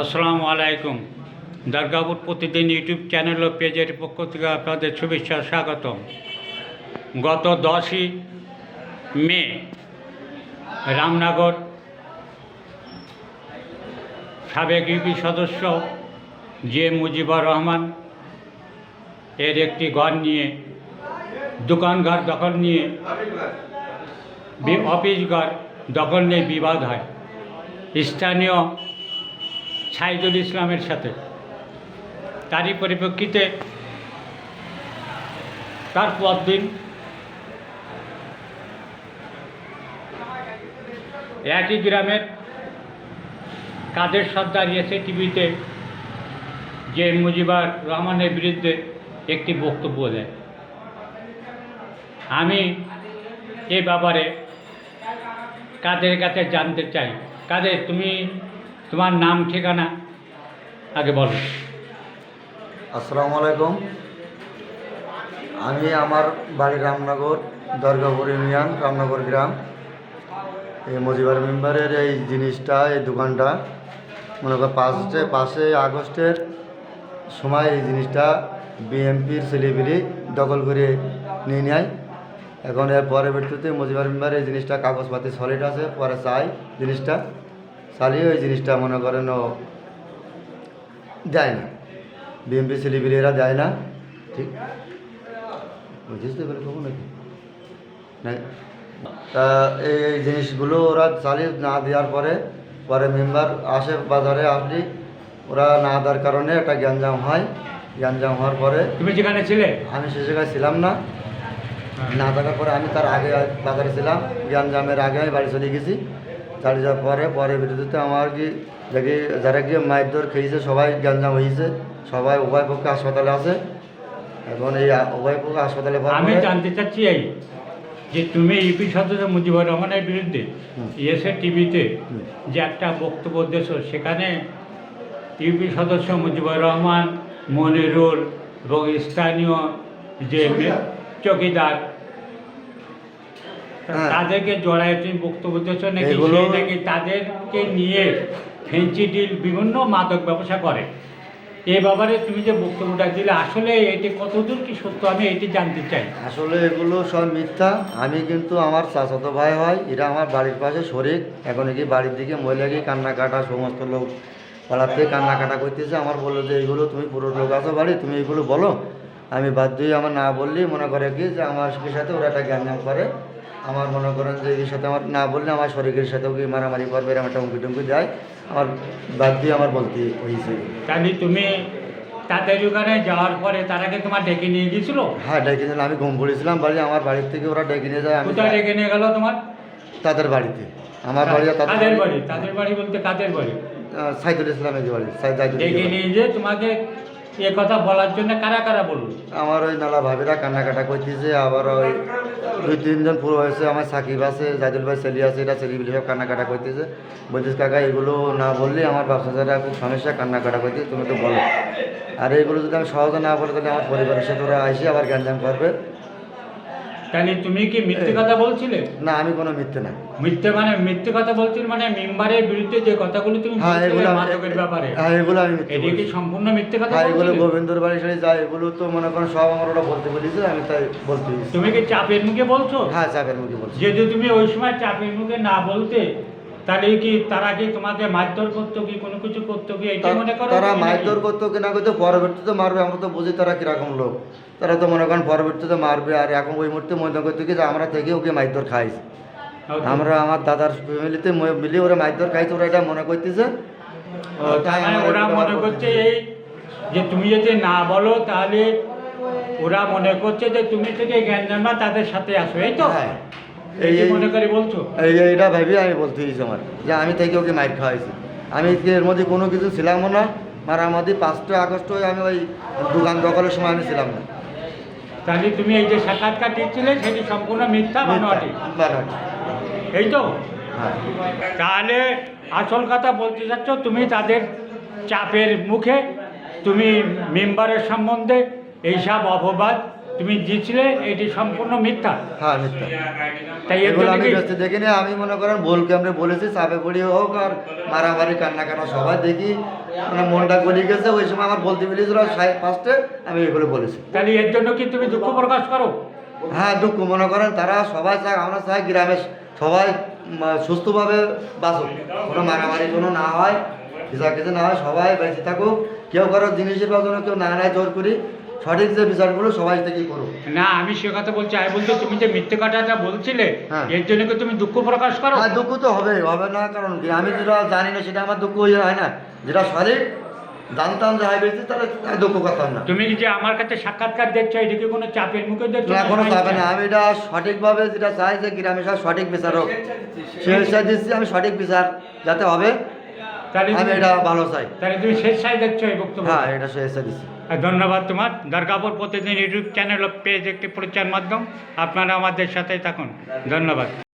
আসসালামু আলাইকুম। দুর্গাপুর প্রতিদিন ইউটিউব চ্যানেল ও পেজের পক্ষ থেকে আপনাদের শুভেচ্ছা স্বাগতম। গত 10ই মে রামনগর সাবেক ইউপি সদস্য জে মুজিবুর রহমান এর একটি ঘর নিয়ে দোকানঘর দখল নিয়ে অফিস ঘর দখল নিয়ে বিবাদ হয় স্থানীয় সাইদুল ইসলামের সাথে। তারই পরিপ্রেক্ষিতে তার পরদিন একই গ্রামের কাদের সর্দার এসে টিভিতে যে মুজিবুর রহমানের বিরুদ্ধে একটি বক্তব্য দেয়। আমি এ ব্যাপারে কাদের কাছে জানতে চাই। কাদের, তোমার নাম ঠিকানা আগে বলো। আসসালামু আলাইকুম। আমি আমার বাড়ি রামনগর, দুর্গাপুর ইউনিয়ন, রামনগর গ্রাম। এই মুজিবুর মেম্বারের এই জিনিসটা, এই দোকানটা মনে করো 5 আগস্টের সময় এই জিনিসটা বিএমপির ছেলেপিলি দখল করে নিয়ে নেয়। এখন এর পরবর্তীতে মুজিবুর মেম্বার এই জিনিসটা কাগজপাতি সলিড আছে, পরে চাই জিনিসটা চালিয়ে ওই জিনিসটা মনে করেন ও দেয় না, বিএমপি ছেলেপিলেরা দেয় না। ঠিক বুঝতে পারে কখন নাকি না। তা এই জিনিসগুলো ওরা চালিয়ে না দেওয়ার পরে মেম্বার আসে, বাজারে আসলে ওরা না দেওয়ার কারণে একটা গ্যাঞ্জাম হয়। গ্যাঞ্জাম হওয়ার পরে তুমি যেখানে ছিলে? আমি সে জায়গায় ছিলাম না। না থাকার পরে আমি তার আগে বাজারে ছিলাম। গ্যাঞ্জামের আগে আমি বাড়ি চলে গেছি। চালিয়ে যাওয়ার পরে বিরুদ্ধে আমার কি দেখি যারা গিয়ে মায়ের দর খেয়েছে সবাই গ্যাঞ্জাম হয়েছে, সবাই উভয় পক্ষে হাসপাতালে আছে। এখন এই উভয় পক্ষে হাসপাতালে আমি জানতে চাচ্ছি এই যে তুমি ইউপি সদস্য মুজিবুর রহমানের বিরুদ্ধে এসে টিভিতে যে একটা বক্তব্য দিয়েছো, সেখানে ইউপি সদস্য মুজিবুর রহমান, মনিরুল এবং স্থানীয় যে চৌকিদার তাদেরকে জড়ায় তুমি বক্তব্য দিয়েছো নাকি নাকি তাদেরকে নিয়ে ফেন্সিডিল বিভিন্ন মাদক ব্যবসা করে। এই ব্যাপারে তুমি যে বক্তব্যটা দিলে আসলে এটি কতদূর কি সত্য, আমি এটি জানতে চাই। আসলে এগুলো সব মিথ্যা। আমি কিন্তু আমার চাচাতো ভাই হয়, এরা আমার বাড়ির পাশে শরিক। এখন কি বাড়ির দিকে মহিলা গিয়ে কান্নাকাটা, সমস্ত লোক পাড়ার থেকে কান্নাকাটা করতেছে। আমার বললো যে এইগুলো তুমি পুরো লোক আছো বাড়ি, তুমি এইগুলো বলো। আমি বাধ্য হয়ে আমার না বললেই মনে করে কি যে আমার সাথে ওরা একটা গ্যাঞ্জাম করে। আমার মনে করেন যে এর সাথে আমার না বললে আমার শরীরের সাথেও কি মারামারি করবে, এরকম একটা হুমকি টুমকি দেয়। আমার বাধ্য আমার বলতে হয়েছে। তাহলে তুমি তাদের ওখানে যাওয়ার পরে তারাকে তোমার ডেকে নিয়ে গিয়েছিল? হ্যাঁ, ডেকে নিয়ে আমি ঘুম পড়েছিলাম বাড়ি। আমার বাড়ির থেকে ওরা ডেকে নিয়ে যায়। আমি কোথায় ডেকে নিয়ে গেল তোমার? তাদের বাড়িতে। আমার বাড়ি তাদের বাড়ি? তাদের বাড়ি বলতে কাদের বাড়ি? সাইদুল ইসলামের বাড়ি। ডেকে নিয়ে যে তোমাকে এ কথা বলার জন্য কারা কারা বললো? আমার ওই নালা ভাবিরা কান্নাকাটা করতেছে। আবার ওই 2-3 জন পুরো হয়েছে। আমার সাকিব আছে, জাইদুল ভাই ছেলে আছে, এটা ছেলে সব কান্নাকাটা করতেছে। বলছিস কাকা এগুলো না বললে আমার ব্যবসাটা খুব সমস্যা, কান্নাকাটা করতেছে, তুমি তো বলো। আর এইগুলো যদি আমি সহজে না বলে তাহলে আমার পরিবারের সাথে ওরা এসে আবার গ্যাঞ্জাম করবে। তাহলে তুমি কি মিথ্যে কথা বলছিলে? না, আমি কোনো মিথ্যে না। মিথ্যে কথা বলছিল মানে মেম্বারের বিরুদ্ধে যে কথাগুলো তুমি বলছিলে মাদকের ব্যাপারে, এগুলো আমি এটা কি সম্পূর্ণ মিথ্যে কথা? এগুলো গোবিন্দর বাড়ি সাড়ে যায়, এগুলো তো মনে করেন সব আমার ওরা বলতে বলেছে, আমি তাই বলতে। তুমি কি চাপের মুখে বলছো? হ্যাঁ, চাপের মুখে বলছি। যদি তুমি ওই সময় চাপের মুখে না বলতে তাহলে কি তারা কি তোমাকে মারধর করতো কি কোনো কিছু করতো কি এটা মনে করো? তারা মারধর করতো কি না করতো পরবর্তীতে মারবে, আমরা তো বুঝি তারা কিরকম লোক। তারা তো মনে করেন পরবর্তীতে মারবে। আর এখন ওই মুহূর্তে মনে করতো কি যে আমরা থেকে ওকে মারধর খাইছি। আমরা আমার দাদার ফ্যামিলিতে মিলে ওরা মারধর খাইছে, ওরা এটা মনে করতেছে। ওরা মনে করছে এই যে তুমি যদি না বলো তাহলে ওরা মনে করছে যে তুমি থেকে গ্যাঞ্জামা তাদের সাথে আসো, এই তো? হ্যাঁ, এই মনে করে বলছো? এইটা ভাবি আমি বলতে দিয়েছি আমার যে আমি থেকে ওকে মাইর খাওয়াইছি। আমি এর মধ্যে কোনো কিছু ছিলামও না। মারামারি 5 আগস্ট আমি ওই দোকান দখলের সময় আমি ছিলাম না। তাহলে তুমি এই যে সাক্ষাৎকার দিচ্ছিলে সেটি সম্পূর্ণ মিথ্যা বানোয়াটি, এই তো? হ্যাঁ। তাহলে আসল কথা বলতে চাচ্ছ তুমি তাদের চাপের মুখে তুমি মেম্বারের সম্বন্ধে এইসব অপবাদ তুমি দিয়েছিলে এটি সম্পূর্ণ মিথ্যা। হ্যাঁ মিথ্যা। তাই এর এগুলো জন্য আমি কি ব্যস্ত দেখিনি, আমি মনে করেন ভুলকে আমরা বলেছি, চাপে পড়িয়ে হোক আর মারামারি কান্নাকাটা সবাই দেখি, মানে মনটা গলিয়ে গেছে, ওই সময় আমার বলতে পেরেছিল ফার্স্টে, আমি এগুলো বলেছি। তাহলে এর জন্য কি তুমি দুঃখ প্রকাশ করো? হ্যাঁ দুঃখ, মনে করেন তারা সবাই চায়, আমরা চাই গ্রামে সবাই সুস্থভাবে বাঁচুক, কোনো মারামারি কোনো না হয়, কিছু না হয়, সবাই বেঁচে থাকুক, কেউ কারো জিনিসের জন্য কেউ না নেয় জোর করি, সঠিক যে বিচারগুলো সবাই থেকেই করুক। না, আমি সে কথা বলছি, আমি বলছি তুমি যে মিথ্যে কথাটা বলছিলে, হ্যাঁ। এর জন্য কি তুমি দুঃখ প্রকাশ করো? হ্যাঁ দুঃখ তো হবে, হবে না কারণ কি, আমি যেটা জানি না সেটা আমার দুঃখ হয়ে হয় না, যেটা সঠিক জানতাম যে হাই বেশি, তাহলে আমি দুঃখ করতাম না। তুমি যে আমার কাছে সাক্ষাৎকার দিচ্ছ, এটা কি কোনো চাপের মুখে দিচ্ছ? না কোনো চাপে না, আমি এটা সঠিকভাবে যেটা চাই যে গ্রামে সব সঠিক বিচার হোক, সেই দিচ্ছি আমি, সঠিক বিচার যাতে হবে তাহলে আমি এটা ভালো চাই। তাহলে তুমি স্বেচ্ছায় দিচ্ছ এই বক্তব্য? হ্যাঁ এটা সেই দিচ্ছি। আর ধন্যবাদ তোমার। দরগাপুর প্রতিদিন ইউটিউব চ্যানেল ও পেজ একটি প্রচার মাধ্যম, আপনারা আমাদের সাথেই থাকুন। ধন্যবাদ।